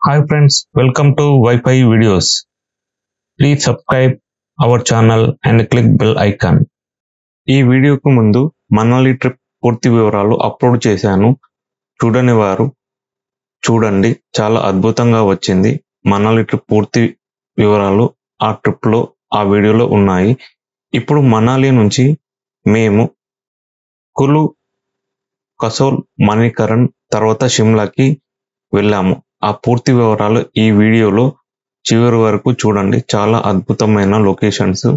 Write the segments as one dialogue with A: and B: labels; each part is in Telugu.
A: Hi friends, welcome to Wi-Fi videos. Please subscribe our channel and click bell icon. ఈ వీడియోకు ముందు మనాలి ట్రిప్ పూర్తి వివరాలు అప్లోడ్ చేశాను. చూడని వారు చూడండి, చాలా అద్భుతంగా వచ్చింది. మనాలి ట్రిప్ పూర్తి వివరాలు ఆ ట్రిప్ లో ఆ వీడియోలో ఉన్నాయి. ఇప్పుడు మనాలి నుంచి మేము కులు, కసోల్, మణికరణ్ తర్వాత షిమ్లాకి వెళ్ళాము. ఆ పూర్తి వివరాలు ఈ వీడియోలో చివరి వరకు చూడండి. చాలా అద్భుతమైన లొకేషన్స్,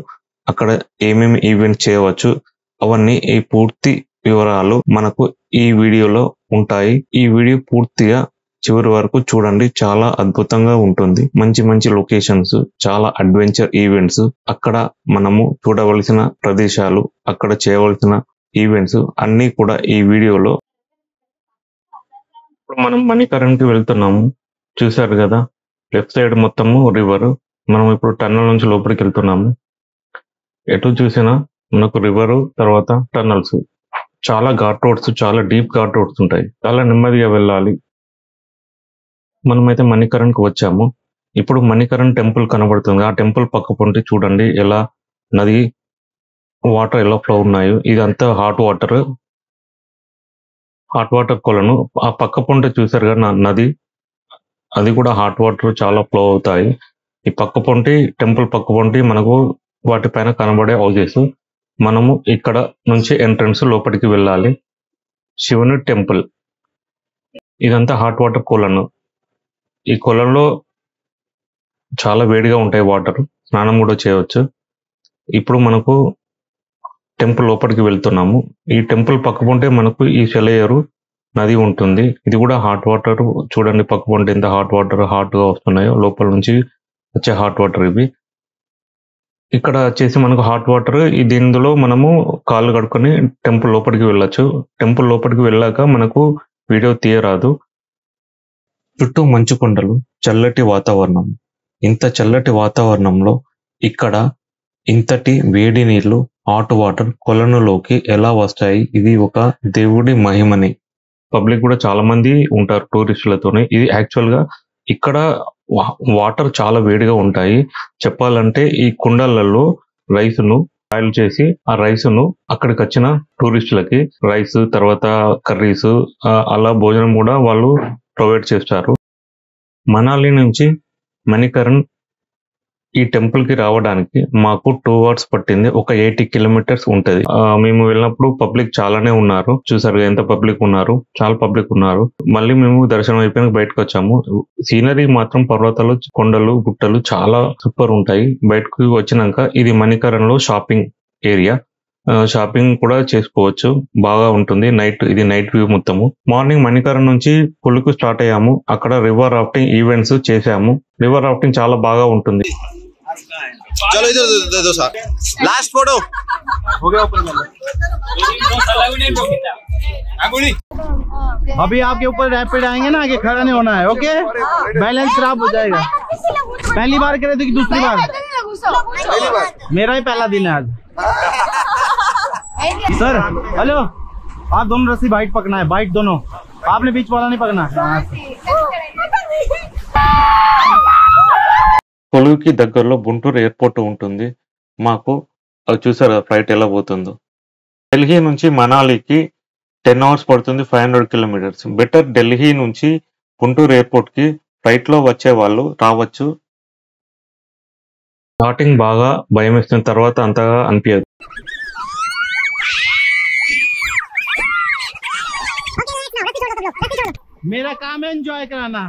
A: అక్కడ ఏమేమి ఈవెంట్ చేయవచ్చు అవన్నీ ఈ పూర్తి వివరాలు మనకు ఈ వీడియోలో ఉంటాయి. ఈ వీడియో పూర్తిగా చివరి వరకు చూడండి, చాలా అద్భుతంగా ఉంటుంది. మంచి మంచి లొకేషన్స్, చాలా అడ్వెంచర్ ఈవెంట్స్, అక్కడ మనము చూడవలసిన ప్రదేశాలు, అక్కడ చేయవలసిన ఈవెంట్స్ అన్నీ కూడా ఈ వీడియోలో. ఇప్పుడు మనం మణికరణ్ కి వెళ్తున్నాము. చూసారు కదా, లెఫ్ట్ సైడ్ మొత్తము రివర్. మనం ఇప్పుడు టన్నల్ నుంచి లోపలికి వెళ్తున్నాము. ఎటు చూసినా మనకు రివర్, తర్వాత టన్నల్స్, చాలా ఘాట్ రోడ్స్, చాలా డీప్ ఘాట్ రోడ్స్ ఉంటాయి. చాలా నెమ్మదిగా వెళ్ళాలి. మనమైతే మణికరణ్ కు వచ్చాము. ఇప్పుడు మణికరణ్ టెంపుల్ కనబడుతుంది. ఆ టెంపుల్ పక్క పొంటి చూడండి ఎలా నది వాటర్ ఎలా ఫ్లో ఉన్నాయో. ఇదంతా హాట్ వాటర్ కొలను. ఆ పక్క పొంటి చూసారు కదా నది, అది కూడా హాట్ వాటర్ చాలా ఫ్లో అవుతాయి. ఈ పక్క పొంటి టెంపుల్ పక్క పొంటి మనకు వాటిపైన కనబడే హౌజెస్. మనము ఇక్కడ నుంచి ఎంట్రన్స్ లోపలికి వెళ్ళాలి. శివుని టెంపుల్. ఇదంతా హాట్ వాటర్ కొలను. ఈ కొలంలో చాలా వేడిగా ఉంటాయి వాటర్, స్నానం కూడా చేయవచ్చు. ఇప్పుడు మనకు టెంపుల్ లోపలికి వెళ్తున్నాము. ఈ టెంపుల్ పక్క పొంటే మనకు ఈ సెలయేరు నది ఉంటుంది. ఇది కూడా హాట్ వాటర్. చూడండి పక్క పొంటే ఎంత హాట్ వాటర్ హాట్ గా వస్తున్నాయో, లోపల నుంచి వచ్చే హాట్ వాటర్ ఇవి. ఇక్కడ వచ్చేసి మనకు హాట్ వాటర్. ఇందులో మనము కాళ్ళు కడుక్కొని టెంపుల్ లోపలికి వెళ్ళొచ్చు. టెంపుల్ లోపలికి వెళ్ళాక మనకు వీడియో తీయరాదు. చుట్టూ మంచు కొండలు, చల్లటి వాతావరణం. ఇంత చల్లటి వాతావరణంలో ఇక్కడ ఇంతటి వేడి నీళ్లు, హాట్ వాటర్ కొలనులోకి ఎలా వస్తాయి? ఇది ఒక దేవుడి మహిమని. పబ్లిక్ కూడా చాలా మంది ఉంటారు టూరిస్టులతోనే. ఇది యాక్చువల్ గా ఇక్కడ వాటర్ చాలా వేడిగా ఉంటాయి. చెప్పాలంటే ఈ కుండలలో రైస్ ను బాయిల్ చేసి, ఆ రైస్ ను అక్కడికి వచ్చిన టూరిస్టులకి రైస్ తర్వాత కర్రీస్ అలా భోజనం కూడా వాళ్ళు ప్రొవైడ్ చేస్తారు. మనాలి నుంచి మణికరణ్ ఈ టెంపుల్ కి రావడానికి మాకు 2 hours పట్టింది. ఒక 80 kilometers ఉంటది. మేము వెళ్ళినప్పుడు పబ్లిక్ చాలానే ఉన్నారు. చూసారు ఎంత పబ్లిక్ ఉన్నారు, చాలా పబ్లిక్ ఉన్నారు. మళ్ళీ మేము దర్శనం అయిపోయిన బయటకు వచ్చాము. సీనరీ మాత్రం పర్వతాలు, కొండలు, గుట్టలు చాలా సూపర్ ఉంటాయి. బయటకు వచ్చినాక ఇది మణికరణ్ లో షాపింగ్ ఏరియా. షాపింగ్ కూడా చేసుకోవచ్చు, బాగా ఉంటుంది. ఇది నైట్ వ్యూ మొత్తము. మార్నింగ్ మణికరణ్ నుంచి కులుకు స్టార్ట్ అయ్యాము. అక్కడ రివర్ రాఫ్టింగ్ ఈవెంట్స్ చేసాము. రివర్ రాఫ్టింగ్ చాలా బాగా ఉంటుంది.
B: चलो इधर दे दो सर, लास्ट फोटो हो गया।
C: अभी आपके ऊपर रैपिड आएंगे ना, आगे खड़ा नहीं होना है, ओके? बैलेंस खराब हो जाएगा। पहली बार करे तो कि दूसरी बार? मेरा ही पहला दिन है आज। सर हेलो, आप दोनों रस्सी बाइट पकड़ना है, बाइट दोनों। आपने बीच वाला नहीं पकड़ना।
A: కొలువుకి దగ్గరలో గుంటూరు ఎయిర్పోర్ట్ ఉంటుంది. మాకు అది చూసారు ఫ్లైట్ ఎలా పోతుందో. ఢిల్లీ నుంచి మనాలికి 10 hours పడుతుంది, 500 kilometers. బెటర్ ఢిల్లీ నుంచి గుంటూరు ఎయిర్పోర్ట్ కి ఫ్లైట్ లో వచ్చే వాళ్ళు రావచ్చు. స్టార్టింగ్ బాగా భయం వేస్తున్న తర్వాత అంతగా అనిపించదు.
C: मेरा काम है एंजॉय कराना।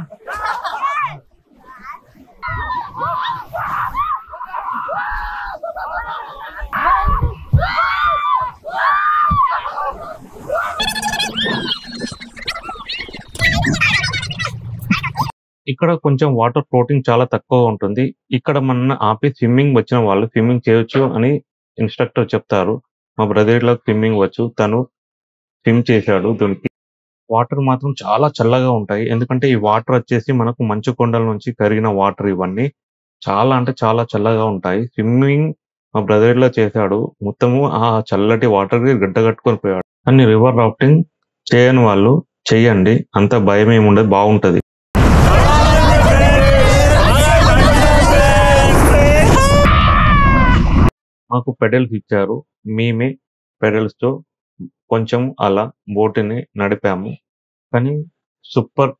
A: ఇక్కడ కొంచెం వాటర్ ఫ్లోటింగ్ చాలా తక్కువ ఉంటుంది. ఇక్కడ మన ఆపి స్విమ్మింగ్ వచ్చిన వాళ్ళు స్విమ్మింగ్ చేయొచ్చు అని ఇన్స్ట్రక్టర్ చెప్తారు. మా బ్రదర్ లో స్విమ్మింగ్ వచ్చు, తను స్విమ్ చేశాడు. దీనికి వాటర్ మాత్రం చాలా చల్లగా ఉంటాయి. ఎందుకంటే ఈ వాటర్ వచ్చేసి మనకు మంచు కొండల నుంచి కరిగిన వాటర్. ఇవన్నీ చాలా అంటే చాలా చల్లగా ఉంటాయి. స్విమ్మింగ్ మా బ్రదర్ లో చేశాడు. మొత్తము ఆ చల్లటి వాటర్ కి గడ్డ కట్టుకొని పోయాడు. అన్ని రివర్ రాఫ్టింగ్ చేయని వాళ్ళు చెయ్యండి, అంత భయం ఏముండదు, బాగుంటది. మాకు పెడల్స్ ఇచ్చారు. మేమే పెడల్స్‌తో కొంచెం అలా బోట్‌ని నడిపాము. కానీ సూపర్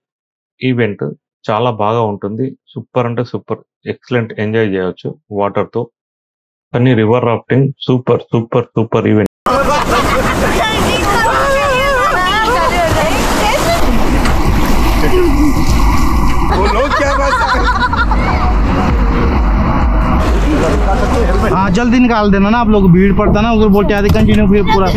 A: ఈవెంట్ చాలా బాగా ఉంటుంది. సూపర్ అంటే సూపర్. ఎక్సలెంట్ ఎంజాయ్ చేయొచ్చు వాటర్‌తో. కానీ రివర్ రాఫ్టింగ్ సూపర్ ఈవెంట్.
C: हाँ जल्दी निकाल देना ना, आप लोग भीड़ पड़ता ना उधर बोलते आते कंटिन्यू फिर पूरा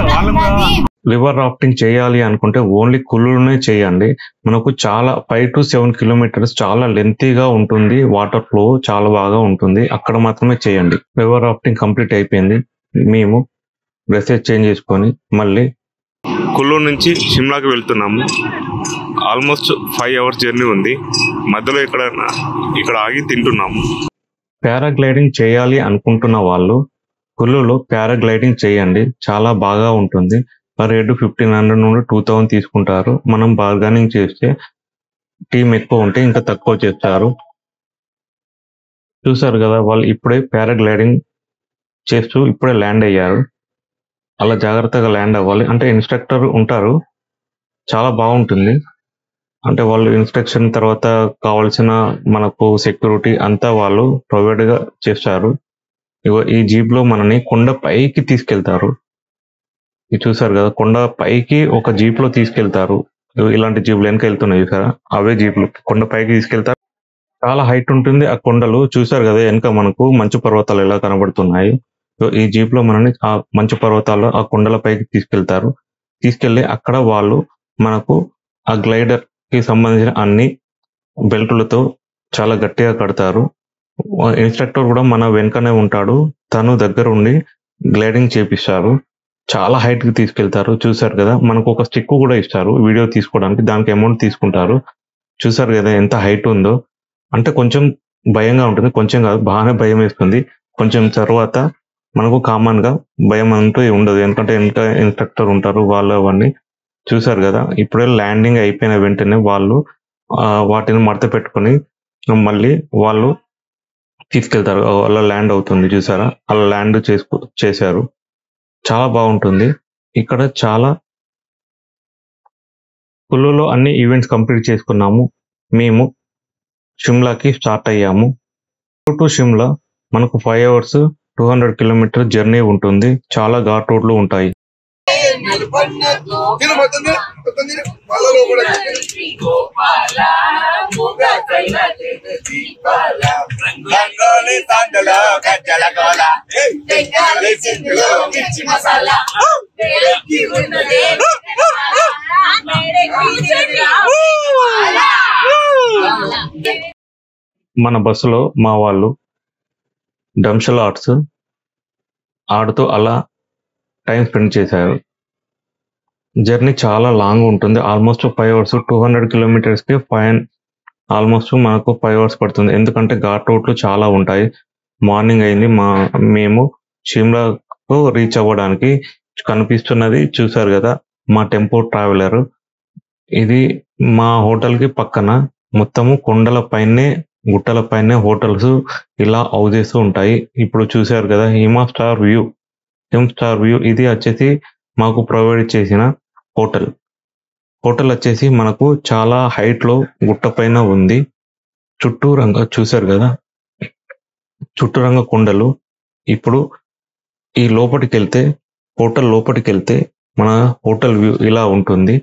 A: రివర్ రాఫ్టింగ్ చేయాలి అనుకుంటే ఓన్లీ కుల్లులోనే చేయండి. మనకు చాలా 5 to 7 కిలోమీటర్స్ చాలా లెంతీగా ఉంటుంది. వాటర్ ఫ్లో చాలా బాగా ఉంటుంది. అక్కడ మాత్రమే చేయండి. రివర్ రాఫ్టింగ్ కంప్లీట్ అయిపోయింది. మేము డ్రెస్సెస్ చేంజ్ చేసుకొని మళ్ళీ
D: కుల్లు నుంచి షిమ్లాకి వెళ్తున్నాము. ఆల్మోస్ట్ 5 hours జర్నీ ఉంది. మధ్యలో ఇక్కడ ఆగి తింటున్నాము.
A: పారాగ్లైడింగ్ చేయాలి అనుకుంటున్న వాళ్ళు కుల్లులో పారాగ్లైడింగ్ చేయండి. చాలా బాగా ఉంటుంది. పర్ హెడ్ 1500 నుండి 2000 తీసుకుంటారు. మనం బార్గెనింగ్ చేస్తే టీం ఎక్కువ ఉంటే ఇంకా తక్కువ చేస్తారు. చూసారు కదా, వాళ్ళు ఇప్పుడే పారాగ్లైడింగ్ చేస్తూ ఇప్పుడే ల్యాండ్ అయ్యారు. అలా జాగ్రత్తగా ల్యాండ్ అవ్వాలి. అంటే ఇన్స్ట్రక్టర్ ఉంటారు. చాలా బాగుంటుంది. అంటే వాళ్ళు ఇన్స్ట్రక్షన్ తర్వాత కావాల్సిన మనకు సెక్యూరిటీ అంతా వాళ్ళు ప్రొవైడ్ గా చేస్తారు. ఇగో ఈ జీప్ లో మనని కొండ పైకి తీసుకెళ్తారు. ఇది చూసారు కదా, కొండ పైకి ఒక జీప్ లో తీసుకెళ్తారు. ఇలాంటి జీపులు వెనక వెళ్తున్నాయి చూసారా, అవే జీపులు కొండ పైకి తీసుకెళ్తారు. చాలా హైట్ ఉంటుంది ఆ కొండలు. చూసారు కదా వెనక మనకు మంచు పర్వతాలు ఎలా కనబడుతున్నాయి. ఈ జీప్ లో మనని ఆ మంచు పర్వతాల్లో ఆ కొండల పైకి తీసుకెళ్తారు. తీసుకెళ్లి అక్కడ వాళ్ళు మనకు ఆ గ్లైడర్ కి సంబంధించిన అన్ని బెల్టులతో చాలా గట్టిగా కడతారు. ఇన్స్ట్రక్టర్ కూడా మన వెనకనే ఉంటాడు. తను దగ్గర ఉండి గ్లైడింగ్ చేపిస్తారు. చాలా హైట్ కి తీసుకెళ్తారు. చూసారు కదా, మనకు ఒక స్టిక్ కూడా ఇస్తారు వీడియో తీసుకోవడానికి. దానికి అమౌంట్ తీసుకుంటారు. చూసారు కదా ఎంత హైట్ ఉందో. అంటే కొంచెం భయంగా ఉంటుంది. కొంచెం కాదు, బాగానే భయం వేస్తుంది. కొంచెం తర్వాత మనకు కామన్ గా భయం అంటూ ఉండదు. ఎందుకంటే ఎంత ఇన్స్ట్రక్టర్ ఉంటారు వాళ్ళు అవన్నీ. చూసారు కదా, ఇప్పుడే ల్యాండింగ్ అయిపోయిన వెంటనే వాళ్ళు వాటిని మడత పెట్టుకొని మళ్ళీ వాళ్ళు తీసుకెళ్తారు. అలా ల్యాండ్ అవుతుంది. చూసారా, అలా ల్యాండ్ చేశారు. చాలా బాగుంటుంది. ఇక్కడ చాలా కుల్లులో అన్ని ఈవెంట్స్ కంప్లీట్ చేసుకున్నాము. మేము షిమ్లాకి స్టార్ట్ అయ్యాము. టు షిమ్లా మనకు 5 hours 200 కిలోమీటర్ జర్నీ ఉంటుంది. చాలా ఘాట్ రోడ్లు ఉంటాయి. మన బస్సులో మా వాళ్ళు డంషల్ ఆర్ట్స్ ఆడుతూ అలా టైం స్పెండ్ చేశారు. జర్నీ చాలా లాంగ్ ఉంటుంది. ఆల్మోస్ట్ 5 hours 200 కిలోమీటర్స్ కి ఆల్మోస్ట్ మనకు 5 hours పడుతుంది. ఎందుకంటే ఘాట్ రోడ్లు చాలా ఉంటాయి. మార్నింగ్ అయింది. మేము షిమ్లాకు రీచ్ అవ్వడానికి కనిపిస్తున్నది చూసారు కదా మా టెంపో ట్రావెలర్. ఇది మా హోటల్ కి పక్కన మొత్తము కొండల పైనే గుట్టల పైనే హోటల్స్ ఇలా హౌజెస్ ఉంటాయి. ఇప్పుడు చూసారు కదా హిమ్ స్టార్ వ్యూ ఇది వచ్చేసి మాకు ప్రొవైడ్ చేసిన హోటల్ వచ్చేసి మనకు చాలా హైట్ లో గుట్ట పైన ఉంది. చుట్టూరంగా చూసారు కదా, చుట్టూరంగా కొండలు. ఇప్పుడు ఈ హోటల్ లోపలికి వెళ్తే మన హోటల్ వ్యూ ఇలా ఉంటుంది.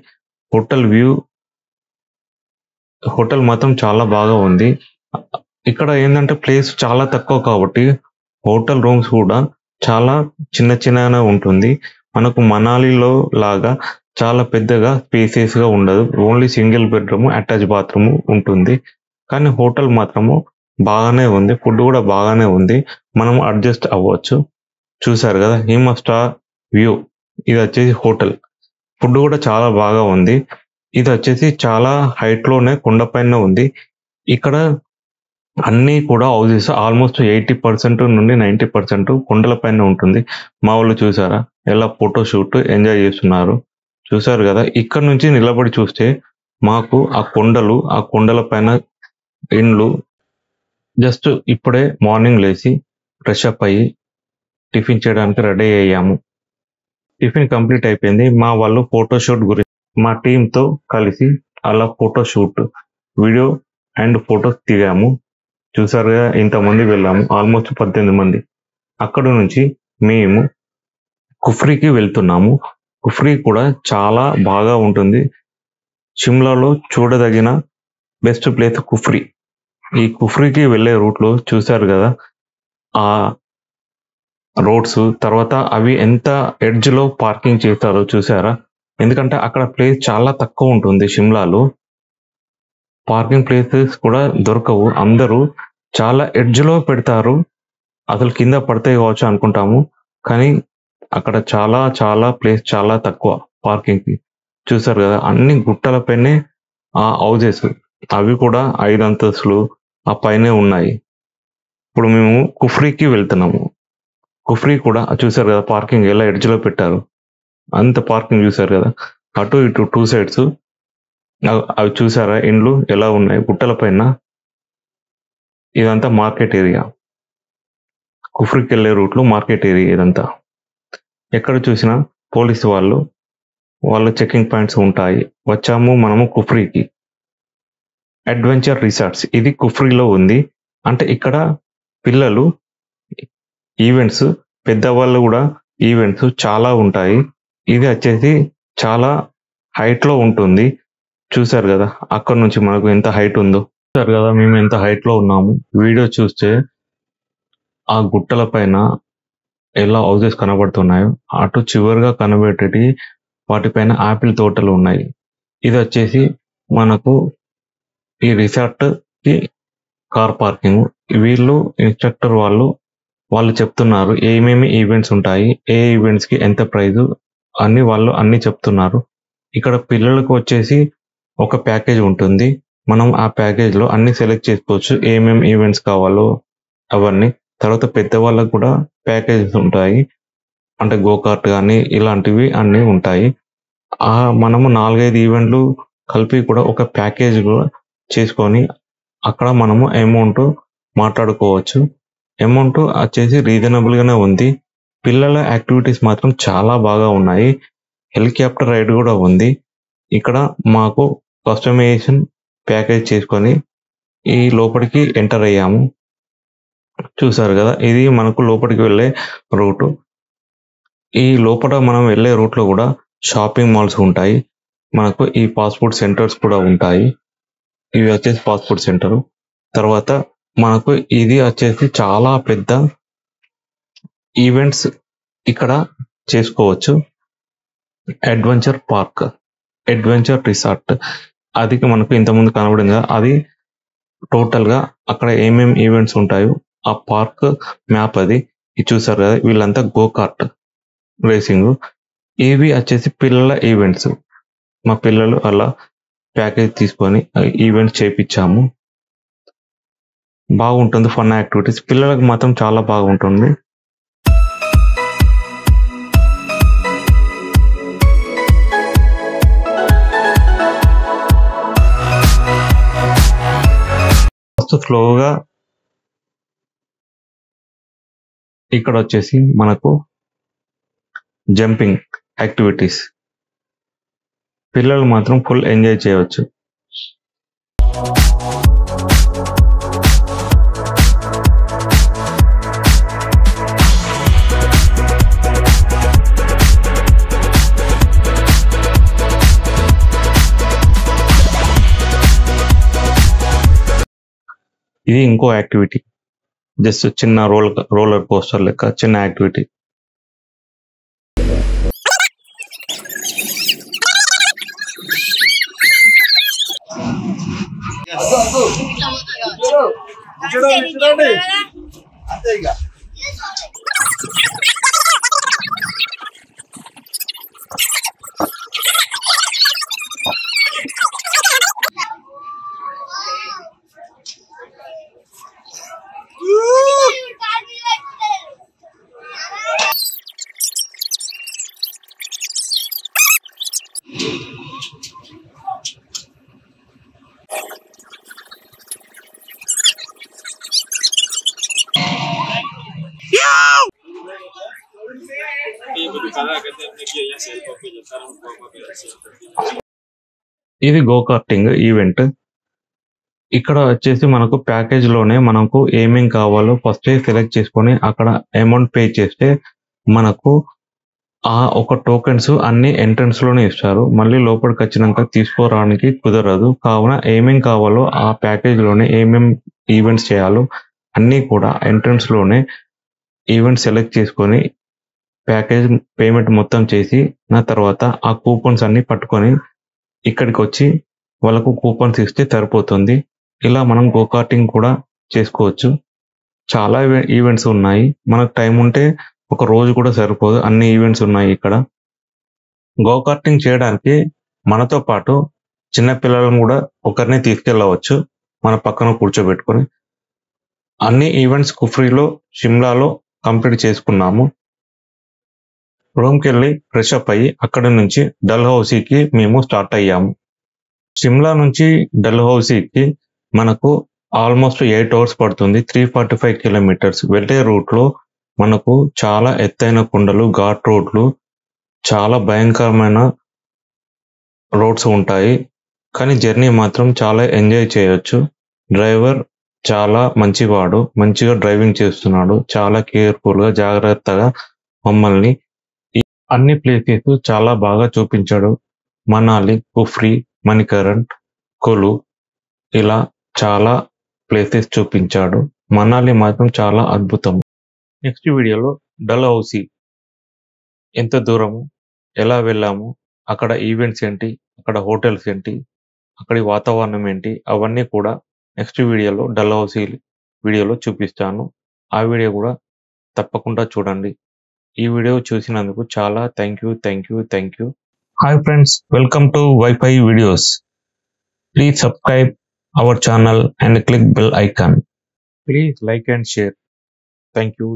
A: హోటల్ మాత్రం చాలా బాగా ఉంది. ఇక్కడ ఏంటంటే ప్లేస్ చాలా తక్కువ కాబట్టి హోటల్ రూమ్స్ కూడా చాలా చిన్నగానే ఉంటుంది. మనకు మనాలిలో లాగా చాలా పెద్దగా స్పేసియస్ గా ఉండదు. Only single bedroom attach bathroom ఉంటుంది. కానీ హోటల్ మాత్రము బాగానే ఉంది. ఫుడ్ కూడా బాగానే ఉంది. మనం అడ్జస్ట్ అవ్వచ్చు. చూసారు కదా హిమ్ స్టార్ వ్యూ. ఇది వచ్చేసి హోటల్. ఫుడ్ కూడా చాలా బాగా ఉంది. ఇది వచ్చేసి చాలా హైట్ లోనే కొండపైన ఉంది. ఇక్కడ అన్ని కూడా హౌసెస్ ఆల్మోస్ట్ 80% నుండి 90% కొండల పైన ఉంటుంది. మా వాళ్ళు చూసారా ఎలా ఫోటో షూట్ ఎంజాయ్ చేస్తున్నారు. చూసారు కదా, ఇక్కడ నుంచి నిలబడి చూస్తే మాకు ఆ కొండల పైన ఇండ్లు. జస్ట్ ఇప్పుడే మార్నింగ్ లేచి ఫ్రెష్ అప్ అయ్యి టిఫిన్ చేయడానికి రెడీ అయ్యాము. టిఫిన్ కంప్లీట్ అయిపోయింది. మా వాళ్ళు ఫోటోషూట్ గురించి మా టీంతో కలిసి అలా ఫోటోషూట్ వీడియో అండ్ ఫొటోస్ దిగాము. చూసారుగా, ఇంతమంది వెళ్ళాము, ఆల్మోస్ట్ 18 మంది. అక్కడ నుంచి మేము కుఫ్రీకి వెళ్తున్నాము. కుఫ్రీ కూడా చాలా బాగా ఉంటుంది. షిమ్లాలో చూడదగిన బెస్ట్ ప్లేస్ కుఫ్రీ. ఈ కుఫ్రీకి వెళ్ళే రూట్లో చూశారు కదా ఆ రోడ్స్, తర్వాత అవి ఎంత ఎడ్జ్లో పార్కింగ్ చేస్తారో చూసారా. ఎందుకంటే అక్కడ ప్లేస్ చాలా తక్కువ ఉంటుంది. షిమ్లాలో పార్కింగ్ ప్లేసెస్ కూడా దొరకవు. అందరూ చాలా ఎడ్జ్లో పెడతారు. అసలు కింద పడితే కావచ్చు అనుకుంటాము, కానీ అక్కడ చాలా చాలా ప్లేస్ చాలా తక్కువ పార్కింగ్కి. చూసారు కదా, అన్ని గుట్టలపైనే ఆ హౌజెస్, అవి కూడా 5 అంతస్తులు ఆ పైనే ఉన్నాయి. ఇప్పుడు మేము కుఫ్రీకి వెళ్తున్నాము. కుఫ్రీ కూడా చూసారు కదా, పార్కింగ్ ఎలా ఎడ్జ్లో పెట్టారు, అంత పార్కింగ్ చూసారు కదా, అటు ఇటు 2 సైడ్స్. అవి చూసారా ఇండ్లు ఎలా ఉన్నాయి గుట్టల పైన. ఇదంతా మార్కెట్ ఏరియా. కుఫ్రీకి వెళ్ళే రూట్లో మార్కెట్ ఏరియా ఇదంతా. ఎక్కడ చూసినా పోలీసు వాళ్ళు చెకింగ్ పాయింట్స్ ఉంటాయి. వచ్చాము మనము కుఫ్రీకి. అడ్వెంచర్ రిసార్ట్స్ ఇది కుఫ్రీలో ఉంది. అంటే ఇక్కడ పిల్లలు ఈవెంట్స్, పెద్దవాళ్ళు కూడా ఈవెంట్స్ చాలా ఉంటాయి. ఇది వచ్చేసి చాలా హైట్లో ఉంటుంది. చూసారు కదా అక్కడ నుంచి మనకు ఎంత హైట్ ఉందో. చూసారు కదా మేము ఎంత హైట్లో ఉన్నాము. వీడియో చూస్తే ఆ గుట్టల పైన ఎలా హౌజెస్ కనబడుతున్నాయో, అటు చివరిగా కనబడేటి వాటిపైన ఆపిల్ తోటలు ఉన్నాయి. ఇది వచ్చేసి మనకు ఈ రిసార్ట్ కి కార్ పార్కింగ్. వీళ్ళు ఇన్స్ట్రక్టర్ వాళ్ళు చెప్తున్నారు ఏమేమి ఈవెంట్స్ ఉంటాయి, ఏ ఈవెంట్స్ కి ఎంత ప్రైజ్ అని వాళ్ళు అన్ని చెప్తున్నారు. ఇక్కడ పిల్లలకు వచ్చేసి ఒక ప్యాకేజ్ ఉంటుంది. మనం ఆ ప్యాకేజ్ లో అన్ని సెలెక్ట్ చేసుకోవచ్చు, ఏమేమి ఈవెంట్స్ కావాలో అవన్నీ. తర్వాత పెద్దవాళ్ళకు కూడా ప్యాకేజెస్ ఉంటాయి, అంటే గోకార్ట్ కానీ ఇలాంటివి అన్నీ ఉంటాయి. మనము 4-5 ఈవెంట్లు కలిపి కూడా ఒక ప్యాకేజ్ కూడా చేసుకొని అక్కడ మనము అమౌంట్ మాట్లాడుకోవచ్చు. అమౌంట్ వచ్చేసి రీజనబుల్ గానే ఉంది. పిల్లల యాక్టివిటీస్ మాత్రం చాలా బాగా ఉన్నాయి. హెలికాప్టర్ రైడ్ కూడా ఉంది. ఇక్కడ మాకు కస్టమైజేషన్ ప్యాకేజ్ చేసుకొని ఈ లోపలికి ఎంటర్ అయ్యాము. చూసారు కదా, ఇది మనకు లోపలికి వెళ్ళే రూట్. ఈ లోపల మనం వెళ్ళే రూట్ లో కూడా షాపింగ్ మాల్స్ ఉంటాయి. మనకు ఈ పాస్పోర్ట్ సెంటర్స్ కూడా ఉంటాయి. ఇవి వచ్చేసి పాస్పోర్ట్ సెంటర్. తర్వాత మనకు ఇది వచ్చేసి చాలా పెద్ద ఈవెంట్స్ ఇక్కడ చేసుకోవచ్చు. అడ్వెంచర్ పార్క్, అడ్వెంచర్ రిసార్ట్, అది మనకు ఇంతకుముందు కనబడింది కదా, అది టోటల్ గా అక్కడ ఏమేమి ఈవెంట్స్ ఉంటాయో ఆ పార్క్ మ్యాప్ అది. ఇది చూసారు కదా, వీళ్ళంతా గోకార్ట్ రేసింగ్. ఇవి వచ్చేసి పిల్లల ఈవెంట్స్. మా పిల్లలు అలా ప్యాకేజ్ తీసుకొని ఈవెంట్స్ చేయించాము. బాగుంటుంది, ఫన్ యాక్టివిటీస్ పిల్లలకు మాత్రం చాలా బాగుంటుంది. స్లోగా ఇక్కడ వచ్చేసి మనకు జంపింగ్ యాక్టివిటీస్, పిల్లలు మాత్రం ఫుల్ ఎంజాయ్ చేయవచ్చు. ఇది ఇంకో యాక్టివిటీ, జస్ట్ చిన్న రోలర్ కోస్టర్ లెక్క చిన్న యాక్టివిటీ. ఇది గోకార్టింగ్ ఈవెంట్. ఇక్కడ వచ్చేసి మనకు ప్యాకేజ్ లోనే మనకు ఏమేం కావాలో ఫస్ట్ సెలెక్ట్ చేసుకొని అక్కడ అమౌంట్ పే చేస్తే మనకు ఆ ఒక టోకెన్స్ అన్ని ఎంట్రన్స్ లోనే ఇస్తారు. మళ్ళీ లోపలికి వచ్చినాక తీసుకోవడానికి కుదరదు. కావున ఏమేం కావాలో ఆ ప్యాకేజ్ లోనే ఏమేం ఈవెంట్స్ చేయాలో అన్నీ కూడా ఎంట్రన్స్ లోనే ఈవెంట్ సెలెక్ట్ చేసుకొని ప్యాకేజ్ పేమెంట్ మొత్తం చేసి నా తర్వాత ఆ కూపన్స్ అన్ని పట్టుకొని ఇక్కడికి వచ్చి వాళ్ళకు కూపన్స్ ఇస్తే సరిపోతుంది. ఇలా మనం గోకార్టింగ్ కూడా చేసుకోవచ్చు. చాలా ఈవెంట్స్ ఉన్నాయి. మనకు టైం ఉంటే ఒక రోజు కూడా సరిపోదు, అన్ని ఈవెంట్స్ ఉన్నాయి ఇక్కడ. గోకార్టింగ్ చేయడానికి మనతో పాటు చిన్న పిల్లలను కూడా ఒకరిని తీసుకెళ్ళవచ్చు మన పక్కన కూర్చోబెట్టుకొని. అన్ని ఈవెంట్స్ కుఫ్రీలో షిమ్లాలో కంప్లీట్ చేసుకున్నాము. రూమ్కి వెళ్ళి ఫ్రెష్ అప్ అయ్యి అక్కడి నుంచి డల్హౌసీకి మేము స్టార్ట్ అయ్యాము. షిమ్లా నుంచి డల్హౌసీకి మనకు ఆల్మోస్ట్ 8 hours పడుతుంది. 345 kilometers. వెళ్ళే రూట్ లో మనకు చాలా ఎత్తైన కొండలు, ఘాట్ రోడ్లు, చాలా భయంకరమైన రోడ్స్ ఉంటాయి. కానీ జర్నీ మాత్రం చాలా ఎంజాయ్ చేయొచ్చు. డ్రైవర్ చాలా మంచివాడు, మంచిగా డ్రైవింగ్ చేస్తున్నాడు. చాలా కేర్ఫుల్ గా జాగ్రత్తగా మమ్మల్ని అన్ని ప్లేసెస్ చాలా బాగా చూపించాడు. మనాలి, కుఫ్రీ, మణికరణ్, కులు ఇలా చాలా ప్లేసెస్ చూపించాడు. మనాలి మాత్రం చాలా అద్భుతం. నెక్స్ట్ వీడియోలో డల్హౌసీ ఎంత దూరము, ఎలా వెళ్ళాము, అక్కడ ఈవెంట్స్ ఏంటి, అక్కడ హోటల్స్ ఏంటి, అక్కడి వాతావరణం ఏంటి, అవన్నీ కూడా నెక్స్ట్ వీడియోలో డల్హౌసీ వీడియోలో చూపిస్తాను. ఆ వీడియో కూడా తప్పకుండా చూడండి. ఈ వీడియో చూసినందుకు చాలా thank you. Hi friends, welcome to wifi videos. Please subscribe our channel and click bell icon. Please like and share. Thank you.